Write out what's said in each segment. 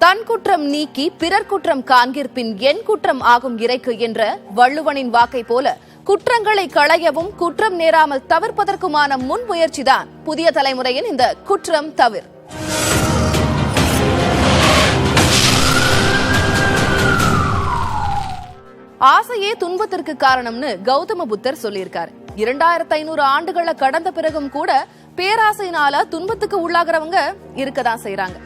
தன் குற்றம் நீக்கி பிறர் குற்றம் காண்கிற்பின் என் குற்றம் ஆகும் இறைக்கு என்ற வள்ளுவனின் வாக்கை போல குற்றங்களை களையவும் குற்றம் நேராமல் தவிர்ப்பதற்குமான முன்முயற்சிதான் புதிய தலைமுறையின் இந்த குற்றம் தவிர். ஆசையே துன்பத்திற்கு காரணம்னு கௌதம புத்தர் சொல்லியிருக்காரு. 2500 ஆண்டுகளை கடந்த பிறகும் கூட பேராசையினால துன்பத்துக்கு உள்ளாகிறவங்க இருக்கதான் செய்யறாங்க.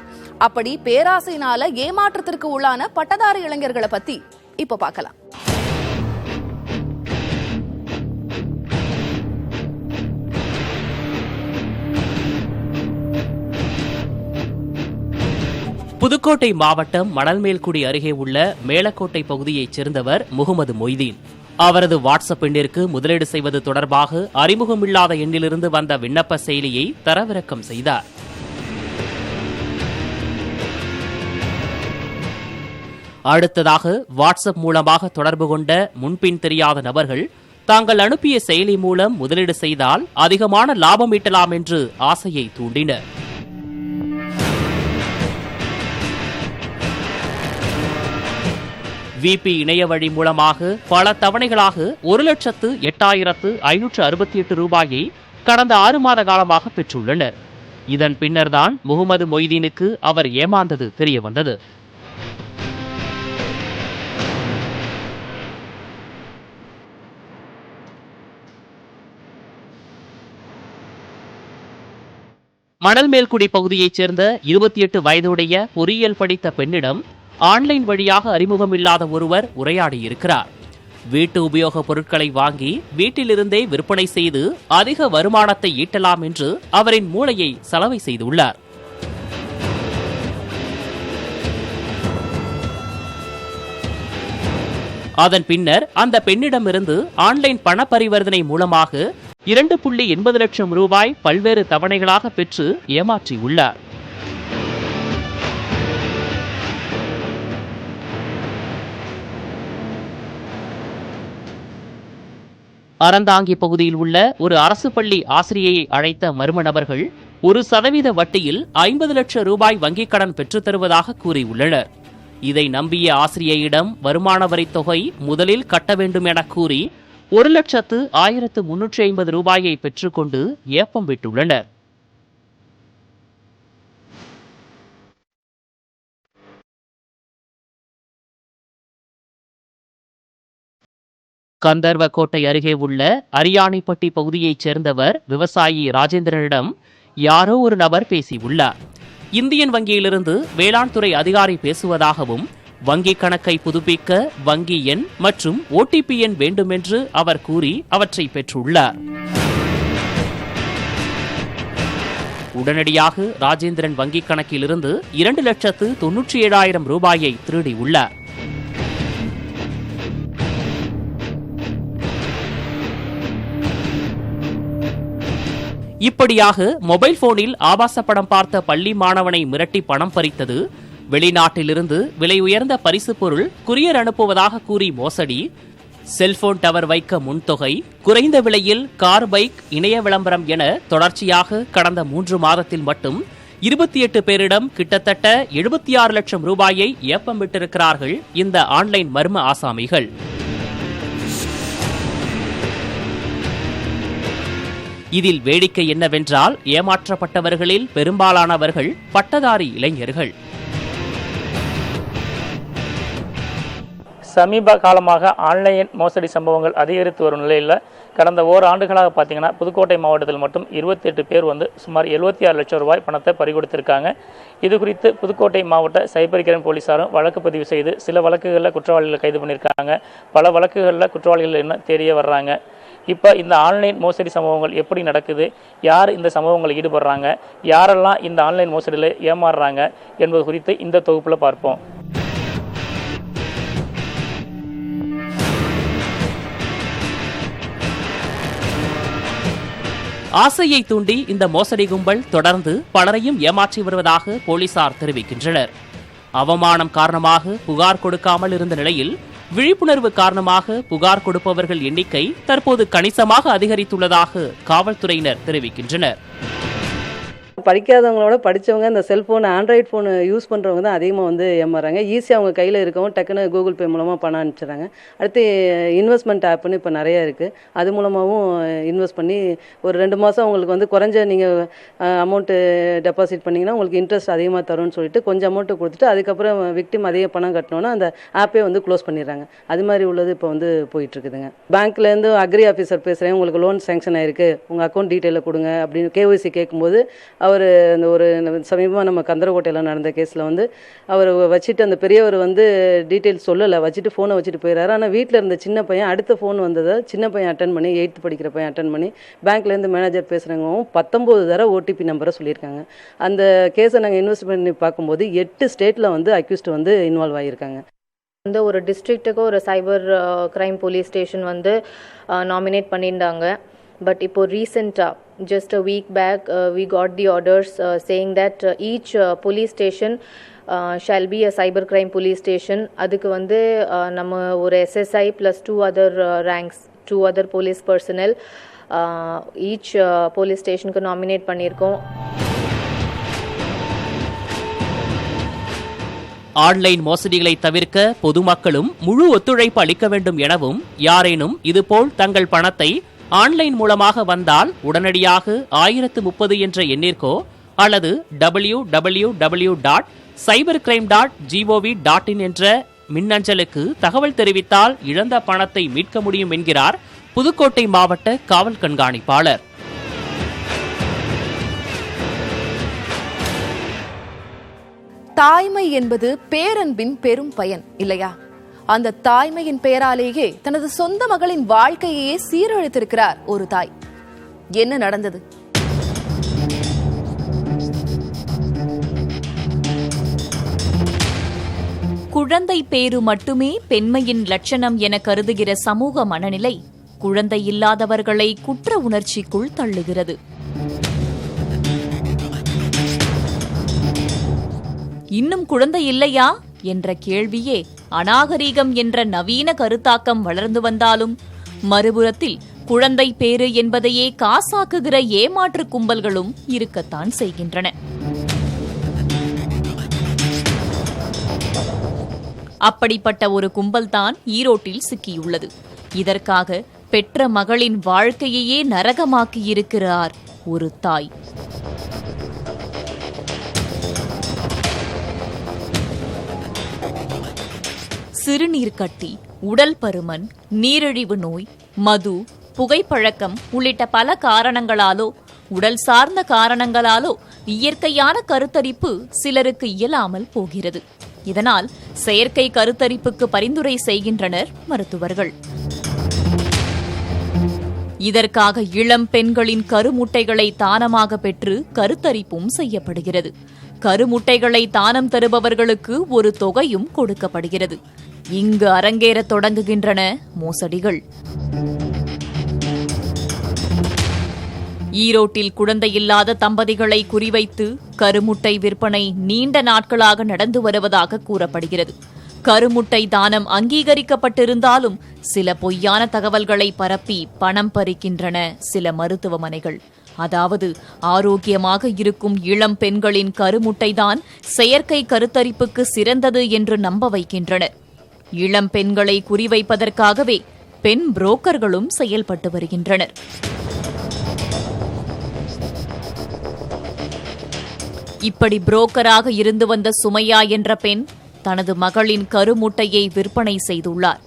அப்படி பேராசையினால ஏமாற்றத்திற்கு உள்ளான பட்டதாரி இளைஞர்களை பத்தி இப்ப பார்க்கலாம். புதுக்கோட்டை மாவட்டம் மணல்மேல்குடி அருகே உள்ள மேலக்கோட்டை பகுதியைச் சேர்ந்தவர் முகமது மொய்தீன். அவரது வாட்ஸ்அப் எண்ணிற்கு முதலீடு செய்வது தொடர்பாக அறிமுகமில்லாத எண்ணிலிருந்து வந்த விண்ணப்ப செயலியை தரவிறக்கம் செய்தார். அடுத்ததாக வாட்ஸ்அப் மூலமாக தொடர்பு கொண்ட முன்பின் தெரியாத நபர்கள் தாங்கள் அனுப்பிய செயலி மூலம் முதலீடு செய்தால் அதிகமான லாபம் ஈட்டலாம் என்று ஆசையை தூண்டினர். விபி இணைய வழி மூலமாக பல தவணைகளாக 1,08,568 ரூபாயை கடந்த 6 மாத காலமாக பெற்றுள்ளனர். இதன் பின்னர்தான் முகமது மொய்தீனுக்கு அவர் ஏமாந்தது தெரிய வந்தது. மணல்மேல்குடி பகுதியைச் சேர்ந்த 28 வயதுடைய பொறியியல் படித்த பெண்ணிடம் ஆன்லைன் வழியாக அறிமுகமில்லாத ஒருவர் உரையாடியிருக்கிறார். வீட்டு உபயோகப் பொருட்களை வாங்கி வீட்டிலிருந்தே விற்பனை செய்து அதிக வருமானத்தை ஈட்டலாம் என்று அவரின் மூளையை சலவை செய்துள்ளார். அதன் பின்னர் அந்த பெண்ணிடமிருந்து ஆன்லைன் பண பரிவர்த்தனை மூலமாக 2.80 லட்சம் ரூபாய் பல்வேறு தவணைகளாக பெற்று ஏமாற்றியுள்ளார். அறந்தாங்கி பகுதியில் உள்ள ஒரு அரசு பள்ளி ஆசிரியையை அழைத்த மர்ம நபர்கள் 1% வட்டியில் 50 லட்சம் ரூபாய் வங்கிக் கடன் பெற்றுத் தருவதாக கூறியுள்ளனர். இதை நம்பிய ஆசிரியையிடம் வருமான வரி தொகை முதலில் கட்ட வேண்டும் என கூறி 1,01,350 ரூபாயை பெற்றுக்கொண்டு ஏப்பம் விட்டுள்ளனர். கந்தர்வக்கோட்டை அருகே உள்ள அரியாணிப்பட்டி பகுதியைச் சேர்ந்தவர் விவசாயி ராஜேந்திரனிடம் யாரோ ஒரு நபர் பேசியுள்ளார். இந்தியன் வங்கியிலிருந்து வேளாண் துறை அதிகாரி பேசுவதாகவும் வங்கிக் கணக்கை புதுப்பிக்க வங்கி எண் மற்றும் ஓடிபி எண் வேண்டும் என்று அவர் கூறி அவற்றை பெற்றுள்ளார். உடனடியாக ராஜேந்திரன் வங்கிக் கணக்கிலிருந்து 2,97,000 ரூபாயை திருடியுள்ளார். இப்படியாக மொபைல் போனில் ஆபாச படம் பார்த்த பள்ளி மாணவனை மிரட்டி பணம் பறித்தது, வெளிநாட்டிலிருந்து விலை உயர்ந்த பரிசு பொருள் குரியர் அனுப்புவதாக கூறி மோசடி, செல்போன் டவர் வைக்க முன்தொகை, குறைந்த விலையில் கார் பைக் இணைய விளம்பரம் என தொடர்ச்சியாக கடந்த 3 மாதத்தில் மட்டும் 28 பேரிடம் கிட்டத்தட்ட 76 லட்சம் ரூபாயை ஏப்பம் விட்டிருக்கிறார்கள் இந்த ஆன்லைன் மர்ம ஆசாமிகள். இதில் வேடிக்கை என்னவென்றால் ஏமாற்றப்பட்டவர்களில் பெரும்பாலானவர்கள் பட்டதாரி இளைஞர்கள். சமீப காலமாக ஆன்லைன் மோசடி சம்பவங்கள் அதிகரித்து வரும் நிலையில் கடந்த ஓராண்டுகளாக பார்த்தீங்கன்னா புதுக்கோட்டை மாவட்டத்தில் மட்டும் 28 பேர் சுமார் 76 லட்சம் ரூபாய் பணத்தை பறிகொடுத்திருக்காங்க. இது குறித்து புதுக்கோட்டை மாவட்ட சைபர் கிரைம் போலீசாரும் வழக்கு பதிவு செய்து சில வழக்குகளில் குற்றவாளிகளை கைது பண்ணியிருக்காங்க. பல வழக்குகளில் குற்றவாளிகள் என்ன தெரிய வர்றாங்க. இப்போ இந்த ஆன்லைன் மோசடி சம்பவங்கள் எப்படி நடக்குது, யார் இந்த சம்பவங்களில் ஈடுபடுறாங்க, யாரெல்லாம் இந்த ஆன்லைன் மோசடியில் ஏமாறுறாங்க என்பது குறித்து இந்த தொகுப்பில் பார்ப்போம். ஆசையை தூண்டி இந்த மோசடி கும்பல் தொடர்ந்து பலரையும் ஏமாற்றி வருவதாக போலீசார் தெரிவிக்கின்றனர். அவமானம் காரணமாக புகார் கொடுக்காமல் இருந்த நிலையில் விழிப்புணர்வு காரணமாக புகார் கொடுப்பவர்கள் எண்ணிக்கை தற்போது கணிசமாக அதிகரித்துள்ளதாக காவல்துறையினர் தெரிவிக்கின்றனர். படிக்காதவங்களோட படித்தவங்க இந்த செல்ஃபோன் ஆண்ட்ராய்ட் ஃபோன் யூஸ் பண்ணுறவங்க தான் அதிகமாக வந்து ஏமாறாங்க. ஈஸியாக அவங்க கையில் இருக்கவும் டக்குன்னு கூகுள் பே மூலமாக பணம் அனுப்பிச்சிடுறாங்க. அடுத்து இன்வெஸ்ட்மெண்ட் ஆப்னு இப்போ நிறையா இருக்குது. அது மூலமாகவும் இன்வெஸ்ட் பண்ணி ஒரு 2 மாதம் உங்களுக்கு வந்து குறைஞ்ச நீங்கள் அமௌண்ட்டு டெபாசிட் பண்ணிங்கன்னா உங்களுக்கு இன்ட்ரெஸ்ட் அதிகமாக தரும்னு சொல்லிட்டு கொஞ்சம் அமௌண்ட்டு கொடுத்துட்டு அதுக்கப்புறம் விக்டிம் அதிக பணம் கட்டினோன்னா அந்த ஆப்பே வந்து க்ளோஸ் பண்ணிடுறாங்க. அது மாதிரி உள்ளது இப்போ வந்து போயிட்டுருக்குதுங்க. பேங்க்லேருந்து அக்ரி ஆஃபீஸர் பேசுகிறேன், உங்களுக்கு லோன் சேங்ஷன் ஆயிருக்கு, உங்கள் அக்கௌண்ட் டீட்டெயிலை கொடுங்க அப்படின்னு KYC கேட்கும்போது அவர் அந்த ஒரு சமீபமாக நம்ம கந்தரக்கோட்டையில் நடந்த கேஸில் வந்து அவர் வச்சுட்டு அந்த பெரியவர் வந்து டீட்டெயில்ஸ் சொல்லலை, வச்சுட்டு ஃபோனை வச்சுட்டு போயிடறாரு. ஆனால் வீட்டில் இருந்த சின்ன பையன் அடுத்த ஃபோன் வந்ததை சின்ன பையன் அட்டன் பண்ணி 8th படிக்கிற பையன் அட்டன் பண்ணி பேங்க்லேருந்து மேனேஜர் பேசுகிறவங்களும் 19 தடவை OTP நம்பரை சொல்லியிருக்காங்க. அந்த கேஸை நாங்கள் இன்வெஸ்ட் பண்ணி பார்க்கும்போது 8 ஸ்டேட்டில் வந்து அக்யூஸ்ட் வந்து இன்வால்வ் ஆகியிருக்காங்க. வந்து ஒரு டிஸ்ட்ரிக்ட்டுக்கு ஒரு சைபர் கிரைம் போலீஸ் ஸ்டேஷன் வந்து நாமினேட் பண்ணியிருந்தாங்க. But இப்போ ரீசெண்டாக just a week back we got the orders saying that each police station shall be a cyber crime police station. அதுக்கு வந்து நம்ம ஒரு SSI plus 2 other ranks, 2 other police personnel each police stationக்கு nominate பண்ணியிருக்கோம். Online மோசடிகளை தவிர்க்க பொதுமக்களும் முழு ஒத்துழைப்பு அளிக்க வேண்டும் எனவும், யாரேனும் இதுபோல் தங்கள் பணத்தை ஆன்லைன் மூலமாக வந்தால் உடனடியாக 1030 என்ற எண்ணிற்கோ அல்லது www.cybercrime.gov.in என்ற மின்னஞ்சலுக்கு தகவல் தெரிவித்தால் இழந்த பணத்தை மீட்க முடியும் என்கிறார் புதுக்கோட்டை மாவட்ட காவல் கண்காணிப்பாளர். தாய்மை என்பது பேரன்பின் பெரும் பயன் இல்லையா? அந்த தாய்மையின் பெயராலேயே தனது சொந்த மகளின் வாழ்க்கையே சீரழித்திருக்கிறார் ஒரு தாய். என்ன நடந்தது? குழந்தை பேறு மட்டுமே பெண்மையின் லட்சணம் என கருதுகிற சமூக மனநிலை குழந்தை இல்லாதவர்களை குற்ற உணர்ச்சிக்குள் தள்ளுகிறது. இன்னும் குழந்தை இல்லையா என்ற கேள்வியே அநாகரீகம் என்ற நவீன கருத்தாக்கம் வளர்ந்து வந்தாலும், மறுபுறத்தில் குழந்தை பேறு என்பதையே காசாக்குகிற ஏமாற்று கும்பல்களும் இருக்கத்தான் செய்கின்றன. அப்படிப்பட்ட ஒரு கும்பல்தான் ஈரோட்டில் சிக்கியுள்ளது. இதற்காக பெற்ற மகளின் வாழ்க்கையையே நரகமாக்கியிருக்கிறார் ஒரு தாய். சிறுநீர் கட்டி, உடல் பருமன், நீரிழிவு நோய், மது, புகைப்பழக்கம் உள்ளிட்ட பல காரணங்களாலோ உடல் சார்ந்த காரணங்களாலோ இயற்கையான கருத்தரிப்பு சிலருக்கு இயலாமல் போகிறது. இதனால் செயற்கை கருத்தரிப்புக்கு பரிந்துரை செய்கின்றனர் மருத்துவர்கள். இதற்காக இளம் பெண்களின் கருமுட்டைகளை தானமாக பெற்று கருத்தரிப்பும் செய்யப்படுகிறது. கருமுட்டைகளை தானம் தருபவர்களுக்கு ஒரு தொகையும் கொடுக்கப்படுகிறது. இங்கு அரங்கேறத் தொடங்குகின்றன மோசடிகள். ஈரோட்டில் குழந்தையில்லாத தம்பதிகளை குறிவைத்து கருமுட்டை விற்பனை நீண்ட நாட்களாக நடந்து வருவதாக கூறப்படுகிறது. கருமுட்டை தானம் அங்கீகரிக்கப்பட்டிருந்தாலும் சில பொய்யான தகவல்களை பரப்பி பணம் பறிக்கின்றன சில மருத்துவமனைகள். அதாவது ஆரோக்கியமாக இருக்கும் இளம் பெண்களின் கருமுட்டைதான் செயற்கை கருத்தரிப்புக்கு சிறந்தது என்று நம்ப வைக்கின்றனர். இளம் பெண்களை குறிவைப்பதற்காகவே பெண் புரோக்கர்களும் செயல்பட்டு வருகின்றனர். இப்படி புரோக்கராக இருந்து வந்த சுமையா என்ற பெண் தனது மகளின் கருமுட்டையை விற்பனை செய்துள்ளார்.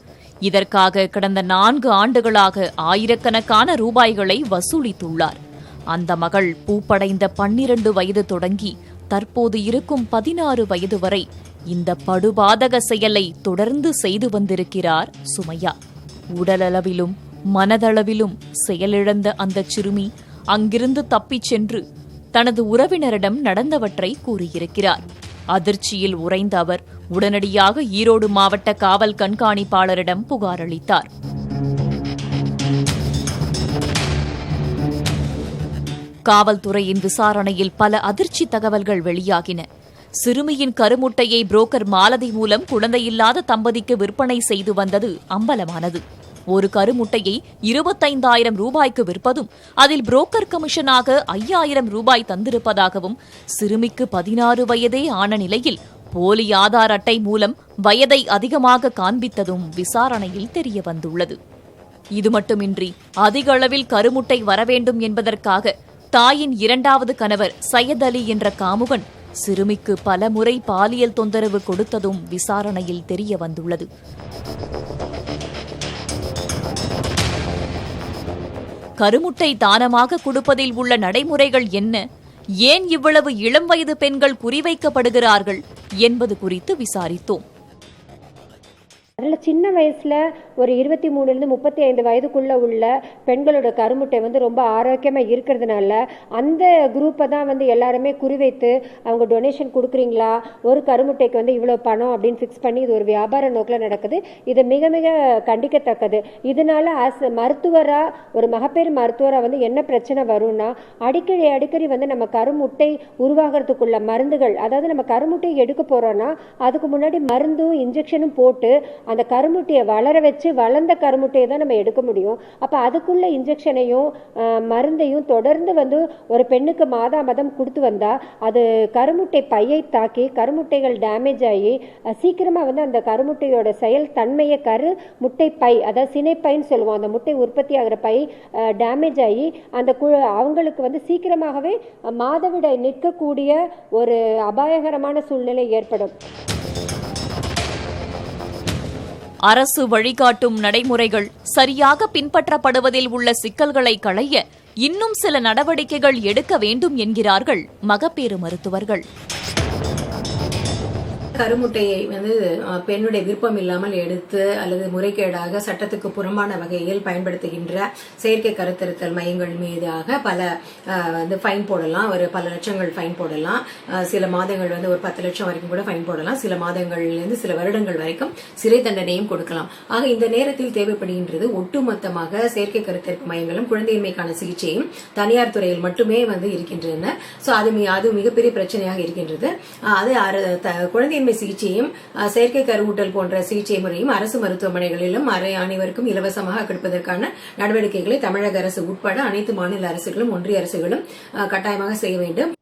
இதற்காக கடந்த 4 ஆண்டுகளாக ஆயிரக்கணக்கான ரூபாய்களை வசூலித்துள்ளார். அந்த மகள் பூப்படைந்த 12 வயது தொடங்கி தற்போது இருக்கும் 16 வயது வரை இந்த படுபாதக செயலை தொடர்ந்து செய்து வந்திருக்கிறார் சுமையா. உடலளவிலும் மனதளவிலும் செயலிழந்த அந்த சிறுமி அங்கிருந்து தப்பிச் சென்று தனது உறவினரிடம் நடந்தவற்றை கூறியிருக்கிறார். அதிர்ச்சியில் உறைந்த அவர் உடனடியாக ஈரோடு மாவட்ட காவல் கண்காணிப்பாளரிடம் புகார் அளித்தார். காவல்துறையின் விசாரணையில் பல அதிர்ச்சி தகவல்கள் வெளியாகின. சிறுமியின் கருமுட்டையை புரோக்கர் மாலதி மூலம் குழந்தையில்லாத தம்பதிக்கு விற்பனை செய்து வந்தது அம்பலமானது. ஒரு கருமுட்டையை 25,000 ரூபாய்க்கு விற்பதும் அதில் புரோக்கர் கமிஷனாக 5,000 ரூபாய் தந்திருப்பதாகவும் சிறுமிக்கு 16 வயதே ஆன நிலையில் போலி ஆதார் அட்டை மூலம் வயதை அதிகமாக காண்பித்ததும் விசாரணையில் தெரியவந்துள்ளது. இது மட்டுமின்றி அதிக அளவில் கருமுட்டை வரவேண்டும் என்பதற்காக தாயின் 2வது கணவர் சையத் அலி என்ற காமுகன் சிறுமிக்கு பல முறை பாலியல் தொந்தரவு கொடுத்ததும் விசாரணையில் தெரியவந்துள்ளது. கருமுட்டை தானமாக கொடுப்பதில் உள்ள நடைமுறைகள் என்ன, ஏன் இவ்வளவு இளம் வயது பெண்கள் குறிவைக்கப்படுகிறார்கள் என்பது குறித்து விசாரித்தோம். அதில் சின்ன வயசில் ஒரு 23 35 வயதுக்குள்ளே உள்ள பெண்களோட கருமுட்டை ரொம்ப ஆரோக்கியமாக இருக்கிறதுனால அந்த குரூப்பை தான் எல்லாருமே குறிவைத்து அவங்க டொனேஷன் கொடுக்குறீங்களா, ஒரு கருமுட்டைக்கு இவ்வளோ பணம் அப்படின்னு ஃபிக்ஸ் பண்ணி இது ஒரு வியாபார நோக்கில் நடக்குது. இது மிக மிக கண்டிக்கத்தக்கது. இதனால மருத்துவராக ஒரு மகப்பேறு மருத்துவராக என்ன பிரச்சனை வரும்னா, அடிக்கடி நம்ம கருமுட்டை உருவாகிறதுக்குள்ள மருந்துகள், அதாவது நம்ம கருமுட்டையை எடுக்க போகிறோன்னா அதுக்கு முன்னாடி மருந்தும் இன்ஜெக்ஷனும் போட்டு அந்த கருமுட்டையை வளர வச்சு வளர்ந்த கருமுட்டையை தான் நம்ம எடுக்க முடியும். அப்போ அதுக்குள்ள இன்ஜெக்ஷனையும் மருந்தையும் தொடர்ந்து ஒரு பெண்ணுக்கு மாதம் கொடுத்து வந்தா அது கருமுட்டை பையை தாக்கி கருமுட்டைகள் டேமேஜ் ஆகி சீக்கிரமாக அந்த கருமுட்டையோட செயல் தன்மையை முட்டை பை, அதாவது சினைப்பைன்னு சொல்லுவோம், அந்த முட்டை உற்பத்தி ஆகிற பை டேமேஜ் ஆகி அந்த அவங்களுக்கு சீக்கிரமாகவே மாதவிடாய் நிற்கக்கூடிய ஒரு அபாயகரமான சூழ்நிலை ஏற்படும். அரசு வழிகாட்டும் நடைமுறைகள் சரியாக பின்பற்றப்படுவதில் உள்ள சிக்கல்களை களைய இன்னும் சில நடவடிக்கைகள் எடுக்க வேண்டும் என்கிறார்கள் மகப்பேறு மருத்துவர்கள். கருமுட்டையை பெண்ணுடைய விருப்பம் இல்லாமல் எடுத்து அல்லது முறைகேடாக சட்டத்துக்கு புறம்பான வகையில் பயன்படுத்துகின்ற செயற்கை கருத்தரித்தல் மையங்கள் மீதாக பல ஃபைன் போடலாம், ஒரு பல லட்சங்கள் ஃபைன் போடலாம், சில மாதங்கள் ஒரு 10 லட்சம் வரைக்கும் கூட ஃபைன் போடலாம், சில மாதங்கள்லேருந்து சில வருடங்கள் வரைக்கும் சிறை தண்டனையும் கொடுக்கலாம். ஆக இந்த நேரத்தில் தேவைப்படுகின்றது ஒட்டுமொத்தமாக செயற்கை கருத்தரிப்பு மையங்களும் குழந்தையின்மைக்கான சிகிச்சையும் தனியார் துறையில் மட்டுமே இருக்கின்றன. சோ அது மிகப்பெரிய பிரச்சனையாக இருக்கின்றது. அது குழந்தை சிகிச்சையும் செயற்கை கருவூட்டல் போன்ற சிகிச்சை முறையும் அரசு மருத்துவமனைகளிலும் அனைவருக்கும் இலவசமாக கொடுப்பதற்கான நடவடிக்கைகளை தமிழக அரசு உட்பட அனைத்து மாநில அரசுகளும் ஒன்றிய அரசுகளும் கட்டாயமாக செய்ய வேண்டும்.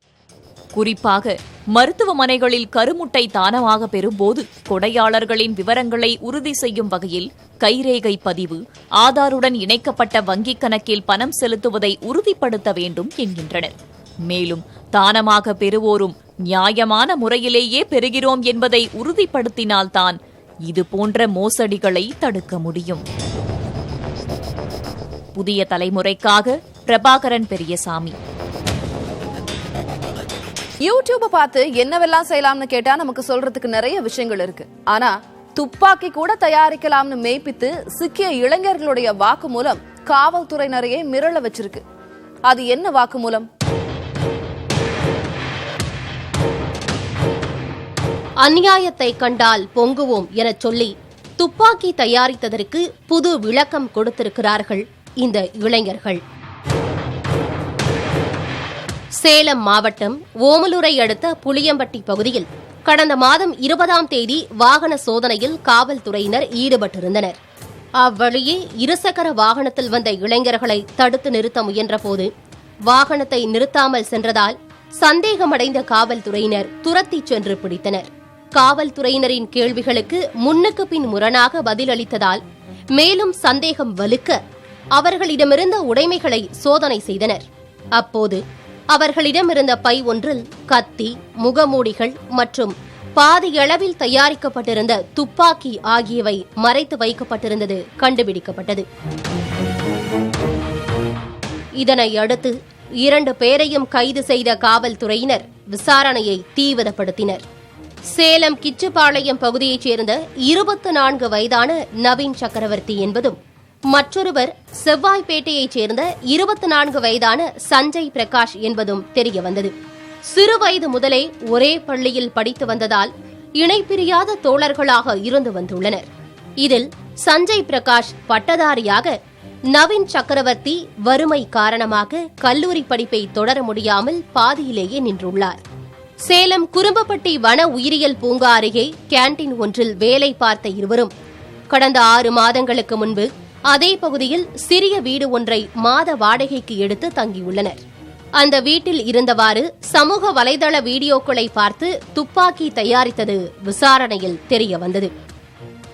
குறிப்பாக மருத்துவமனைகளில் கருமுட்டை தானமாக பெறும்போது கொடையாளர்களின் விவரங்களை உறுதி செய்யும் வகையில் கைரேகை பதிவு, ஆதாருடன் இணைக்கப்பட்ட வங்கிக் கணக்கில் பணம் செலுத்துவதை உறுதிப்படுத்த வேண்டும் என்கின்றனர். மேலும் தானமாக பெறுவோரும் நியாயமான முறையிலேயே பெறுகிறோம் என்பதை உறுதிப்படுத்தினால்தான் இதுபோன்ற மோசடிகளை தடுக்க முடியும். புதிய தலைமுறைக்காக பிரபாகரன் பெரியசாமி. யூடியூப பார்த்து என்னவெல்லாம் செய்யலாம்னு கேட்டா நமக்கு சொல்றதுக்கு நிறைய விஷயங்கள் இருக்கு. ஆனா துப்பாக்கி கூட தயாரிக்கலாம்னு மெய்ப்பித்து சிக்கிய இளைஞர்களுடைய வாக்குமூலம் காவல்துறையினரையே மிரள வச்சிருக்கு. அது என்ன வாக்குமூலம்? அநியாயத்தை கண்டால் பொங்குவோம் என சொல்லி துப்பாக்கி தயாரித்ததற்கு புது விளக்கம் கொடுத்திருக்கிறார்கள் இந்த இளைஞர்கள். சேலம் மாவட்டம் ஓமலூரை அடுத்த புளியம்பட்டி பகுதியில் கடந்த மாதம் 20ஆம் தேதி வாகன சோதனையில் காவல்துறையினர் ஈடுபட்டிருந்தனர். அவ்வழியே இருசக்கர வாகனத்தில் வந்த இளைஞர்களை தடுத்து நிறுத்த முயன்றபோது வாகனத்தை நிறுத்தாமல் சென்றதால் சந்தேகமடைந்த காவல்துறையினர் துரத்தி சென்று பிடித்தனர். காவல்துறையினரின் கேள்விகளுக்கு முன்னுக்கு பின் முரணாக பதிலளித்ததால் மேலும் சந்தேகம் வலுக்க அவர்களிடமிருந்த உடைமைகளை சோதனை செய்தனர். அப்போது அவர்களிடமிருந்த பை ஒன்றில் கத்தி, முகமூடிகள் மற்றும் பாதியளவில் தயாரிக்கப்பட்டிருந்த துப்பாக்கி ஆகியவை மறைத்து வைக்கப்பட்டிருந்தது கண்டுபிடிக்கப்பட்டது. இதனை அடுத்து 2 பேரையும் கைது செய்த காவல்துறையினர் விசாரணையை தீவிரப்படுத்தினர். சேலம் கிச்சுப்பாளையம் பகுதியைச் சேர்ந்த 24 வயதான நவீன் சக்கரவர்த்தி என்பதும் மற்றொருவர் செவ்வாய்பேட்டையைச் சேர்ந்த 24 வயதான சஞ்சய் பிரகாஷ் என்பதும் தெரியவந்தது. சிறுவயது முதலே ஒரே பள்ளியில் படித்து வந்ததால் இணைப்பிரியாத தோழர்களாக இருந்து வந்துள்ளனர். இதில் சஞ்சய் பிரகாஷ் பட்டதாரியாக, நவீன் சக்கரவர்த்தி வறுமை காரணமாக கல்லூரி படிப்பை தொடர முடியாமல் பாதியிலேயே நின்றுள்ளார். சேலம் குறும்பப்பட்டி வன உயிரியல் பூங்கா அருகே கேண்டீன் ஒன்றில் வேலை பார்த்த இருவரும் கடந்த 6 மாதங்களுக்கு முன்பு அதே பகுதியில் சிறிய வீடு ஒன்றை மாத வாடகைக்கு எடுத்து தங்கியுள்ளனர். அந்த வீட்டில் இருந்தவாறு சமூக வலைதள வீடியோக்களை பார்த்து துப்பாக்கி தயாரித்தது விசாரணையில் தெரிய வந்தது.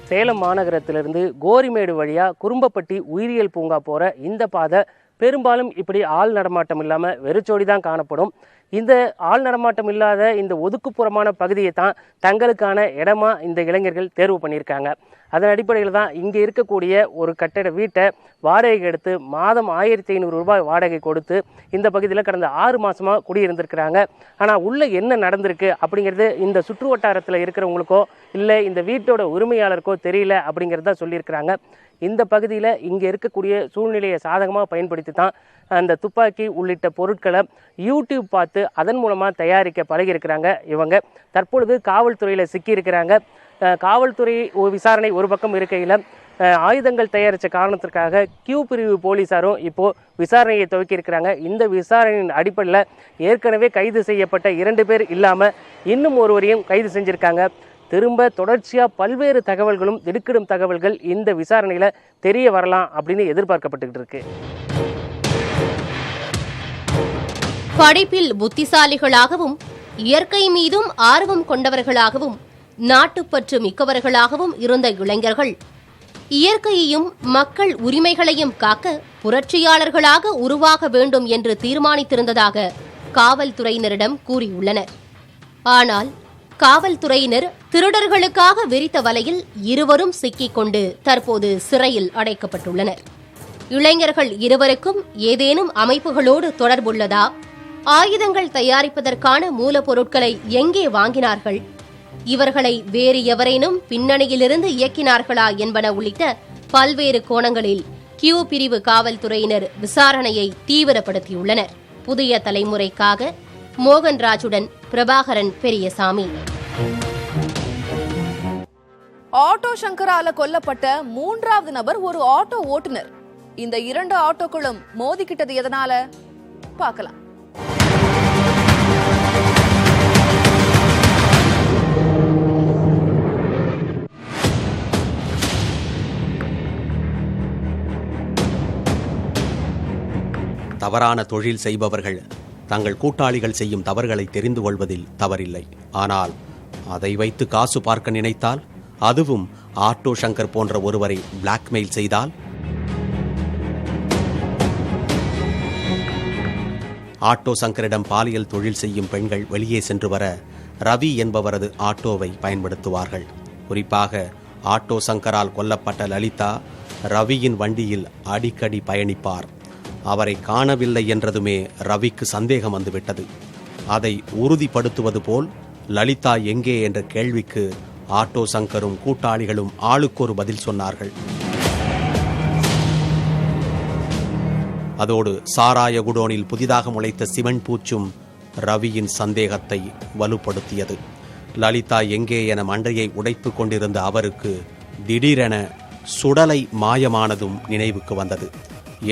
சேலம் மாநகரத்திலிருந்து கோரிமேடு வழியா குறும்பப்பட்டி உயிரியல் பூங்கா போற இந்த பாதை பெரும்பாலும் இப்படி ஆள் நடமாட்டம் இல்லாமல் வெறிச்சோடி தான் காணப்படும். இந்த ஆள் நடமாட்டம் இல்லாத இந்த ஒதுக்குப்புறமான பகுதியை தான் தங்களுக்கான இடமா இந்த இளைஞர்கள் தேர்வு பண்ணியிருக்காங்க. அதன் அடிப்படையில் தான் இங்கே இருக்கக்கூடிய ஒரு கட்டட வீட்டை வாடகைக்கு எடுத்து மாதம் 1500 ரூபாய் வாடகை கொடுத்து இந்த பகுதியில் கடந்த 6 மாதமாக குடியிருந்திருக்கிறாங்க. ஆனால் உள்ளே என்ன நடந்திருக்கு அப்படிங்கிறது இந்த சுற்று வட்டாரத்தில் இருக்கிறவங்களுக்கோ இல்லை இந்த வீட்டோட உரிமையாளருக்கோ தெரியல அப்படிங்கிறத சொல்லியிருக்கிறாங்க. இந்த பகுதியில் இங்கே இருக்கக்கூடிய சூழ்நிலையை சாதகமாக பயன்படுத்தி தான் அந்த துப்பாக்கி உள்ளிட்ட பொருட்களை யூடியூப் பார்த்து அதன் மூலமாக தயாரிக்க பழகியிருக்கிறாங்க. இவங்க தற்பொழுது காவல்துறையில் சிக்கியிருக்கிறாங்க. காவல்துறை விசாரணை ஒரு பக்கம் இருக்கையில் ஆயுதங்கள் தயாரித்த காரணத்திற்காக கியூ பிரிவு போலீஸாரும் இப்போது விசாரணையை துவக்கியிருக்கிறாங்க. இந்த விசாரணையின் அடிப்படையில் ஏற்கனவே கைது செய்யப்பட்ட 2 பேர் இல்லாமல் இன்னும் ஒருவரையும் கைது செஞ்சுருக்காங்க. திரும்ப தொடர்ச்சியாக பல்வேறு தகவல்களும் திடுக்கிடும் தகவல்கள் இந்த விசாரணையில் தெரிய வரலாம் அப்படின்னு எதிர்பார்க்கப்பட்டுக்கிட்டு இருக்கு. படிப்பில் புத்திசாலிகளாகவும் இயற்கை மீதும் ஆர்வம் கொண்டவர்களாகவும் நாட்டுப்பற்று மிக்கவர்களாகவும் இருந்த இளைஞர்கள் இயற்கையையும் மக்கள் உரிமைகளையும் காக்க புரட்சியாளர்களாக உருவாக வேண்டும் என்று தீர்மானித்திருந்ததாக காவல்துறையினரிடம் கூறியுள்ளனர். ஆனால் காவல்துறையினர் திருடர்களுக்காக விரித்த வலையில் இருவரும் சிக்கிக்கொண்டு தற்போது சிறையில் அடைக்கப்பட்டுள்ளனர். இளைஞர்கள் இருவருக்கும் ஏதேனும் அமைப்புகளோடு தொடர்புள்ளதா? ஆயுதங்கள் தயாரிப்பதற்கான மூலப்பொருட்களை எங்கே வாங்கினார்கள்? இவர்களை வேறு எவரேனும் பின்னணியிலிருந்து இயக்கினார்களா என்பன உள்ளிட்ட பல்வேறு கோணங்களில் கியூ பிரிவு காவல்துறையினர் விசாரணையை தீவிரப்படுத்தியுள்ளனர். புதிய தலைமுறைக்காக மோகன்ராஜுடன் பிரபாகரன் பெரியசாமி. ஆட்டோ சங்கரால கொல்லப்பட்ட 3வது நபர் ஒரு ஆட்டோ ஓட்டுநர். இந்த 2 ஆட்டோக்களும் மோதிக்கிட்டது எதனால பார்க்கலாம். தவறான தொழில் செய்பவர்கள் தங்கள் கூட்டாளிகள் செய்யும் தவறுகளை தெரிந்து கொள்வதில் தவறில்லை. ஆனால் அதை வைத்து காசு பார்க்க நினைத்தால், அதுவும் ஆட்டோ சங்கர் போன்ற ஒருவரை பிளாக்மெயில் செய்தால், ஆட்டோ சங்கரிடம் பாலியல் தொழில் செய்யும் பெண்கள் வெளியே சென்று வர ரவி என்பவரது ஆட்டோவை பயன்படுத்துவார்கள். குறிப்பாக ஆட்டோ சங்கரால் கொல்லப்பட்ட லலிதா ரவியின் வண்டியில் அடிக்கடி பயணிப்பார். அவரை காணவில்லை என்றதுமே ரவிக்கு சந்தேகம் வந்துவிட்டது. அதை உறுதிப்படுத்துவது போல் லலிதா எங்கே என்ற கேள்விக்கு ஆட்டோ சங்கரும் கூட்டாளிகளும் ஆளுக்கொரு பதில் சொன்னார்கள். அதோடு சாராய குடோனில் புதிதாக முளைத்த சிமெண்ட் பூச்சும் ரவியின் சந்தேகத்தை வலுப்படுத்தியது. லலிதா எங்கே என மண்டையை உடைத்து கொண்டிருந்த அவருக்கு திடீரென சுடலை மாயமானதும் நினைவுக்கு வந்தது.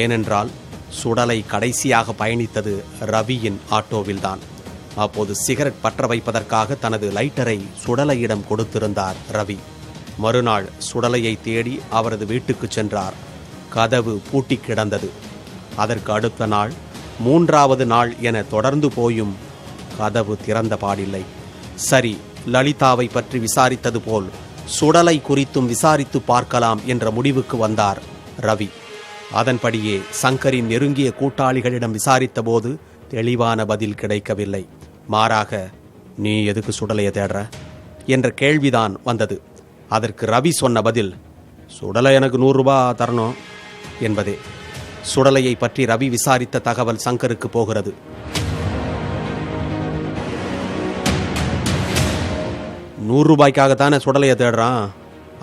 ஏனென்றால் சுடலை கடைசியாக பயணித்தது ரவியின் ஆட்டோவில்தான். அப்போது சிகரெட் பற்ற வைப்பதற்காக தனது லைட்டரை சுடலையிடம் கொடுத்திருந்தார் ரவி. மறுநாள் சுடலையை தேடி அவரது வீட்டுக்கு சென்றார். கதவு பூட்டி கிடந்தது. அதற்கு அடுத்த நாள், 3வது நாள் என தொடர்ந்து போயும் கதவு திறந்த பாடில்லை. சரி, லலிதாவை பற்றி விசாரித்தது போல் சுடலை குறித்தும் விசாரித்து பார்க்கலாம் என்ற முடிவுக்கு வந்தார் ரவி. அதன்படியே சங்கரின் நெருங்கிய கூட்டாளிகளிடம் விசாரித்த போது தெளிவான பதில் கிடைக்கவில்லை. மாறாக, நீ எதுக்கு சுடலையை தேடுற என்ற கேள்விதான் வந்தது. அதற்கு ரவி சொன்ன பதில், சுடலை எனக்கு 100 ரூபாய் தரணும் என்பதே. சுடலையை பற்றி ரவி விசாரித்த தகவல் சங்கருக்கு போகிறது. ₹100 சுடலையை தேடுறான்,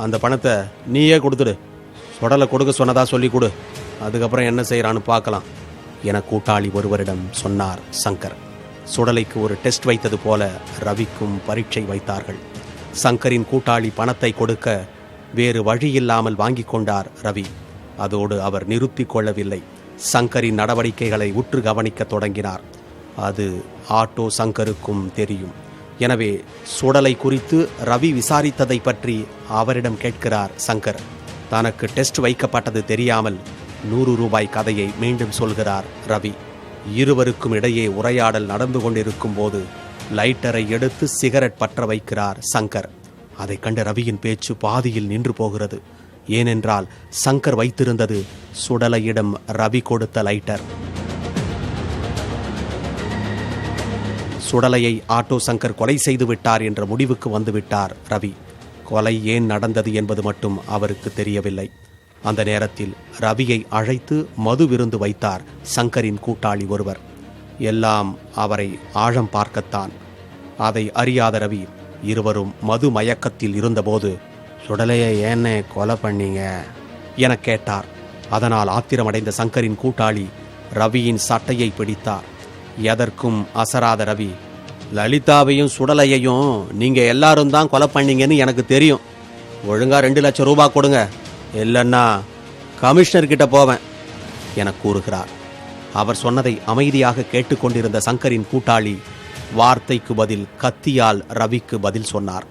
அந்த பணத்தை நீயே கொடுத்துடு, சுடலை கொடுக்க சொன்னதா சொல்லி கொடு, அதுக்கப்புறம் என்ன செய்யறான்னு பார்க்கலாம் என கூட்டாளி ஒருவரிடம் சொன்னார் சங்கர். சுடலைக்கு ஒரு டெஸ்ட் வைத்தது போல ரவிக்கும் பரீட்சை வைத்தார்கள். சங்கரின் கூட்டாளி பணத்தை கொடுக்க வேறு வழியில்லாமல் வாங்கி கொண்டார் ரவி. அதோடு அவர் நிறுத்திக் கொள்ளவில்லை. சங்கரின் நடவடிக்கைகளை உற்று கவனிக்க தொடங்கினார். அது ஆட்டோ சங்கருக்கும் தெரியும். எனவே சுடலை குறித்து ரவி விசாரித்ததை பற்றி அவரிடம் கேட்கிறார் சங்கர். தனக்கு டெஸ்ட் வைக்கப்பட்டது தெரியாமல் 100 ரூபாய் கதையை மீண்டும் சொல்கிறார் ரவி. இருவருக்கும் இடையே உரையாடல் நடந்து கொண்டிருக்கும் போது லைட்டரை எடுத்து சிகரெட் பற்ற வைக்கிறார் சங்கர். அதை கண்ட ரவியின் பேச்சு பாதியில் நின்று போகிறது. ஏனென்றால் சங்கர் வைத்திருந்தது சுடலையிடம் ரவி கொடுத்த லைட்டர். சுடலையை ஆட்டோ சங்கர் கொலை செய்து விட்டார் என்ற முடிவுக்கு வந்துவிட்டார் ரவி. கொலை ஏன் நடந்தது என்பது மட்டும் அவருக்கு தெரியவில்லை. அந்த நேரத்தில் ரவியை அழைத்து மது விருந்து வைத்தார் சங்கரின் கூட்டாளி ஒருவர். எல்லாம் அவரை ஆழம் பார்க்கத்தான். அதை அறியாத ரவி இருவரும் மது மயக்கத்தில் இருந்தபோது சுடலையை ஏன்னே கொலை பண்ணீங்க என கேட்டார். அதனால் ஆத்திரமடைந்த சங்கரின் கூட்டாளி ரவியின் சட்டையை பிடித்தார். எதற்கும் அசராத ரவி, லலிதாவையும் சுடலையையும் நீங்க எல்லாரும் தான் கொலை பண்ணீங்கன்னு எனக்கு தெரியும். ஒழுங்கா 2 லட்சம் ரூபாய் கொடுங்க, இல்லைன்னா கமிஷனர் கிட்ட போவேன் என கூறுகிறார். அவர் சொன்னதை அமைதியாக கேட்டுக்கொண்டிருந்த சங்கரின் கூட்டாளி வார்த்தைக்கு பதில் கத்தியால் ரவிக்கு பதில் சொன்னார்.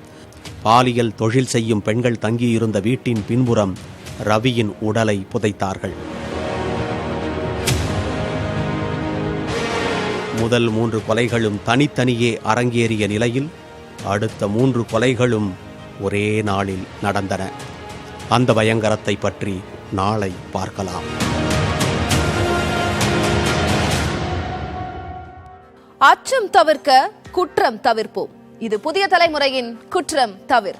பாலியல் தொழில் செய்யும் பெண்கள் தங்கியிருந்த வீட்டின் பின்புறம் ரவியின் உடலை புதைத்தார்கள். முதல் 3 கொலைகளும் தனித்தனியே அரங்கேறிய நிலையில் அடுத்த 3 கொலைகளும் ஒரே நாளில் நடந்தன. அந்த பயங்கரத்தை பற்றி நாளை பார்க்கலாம். அச்சம் தவிர்க்க குற்றம் தவிர்ப்போம். இது புதிய தலைமுறையின் குற்றம் தவிர்.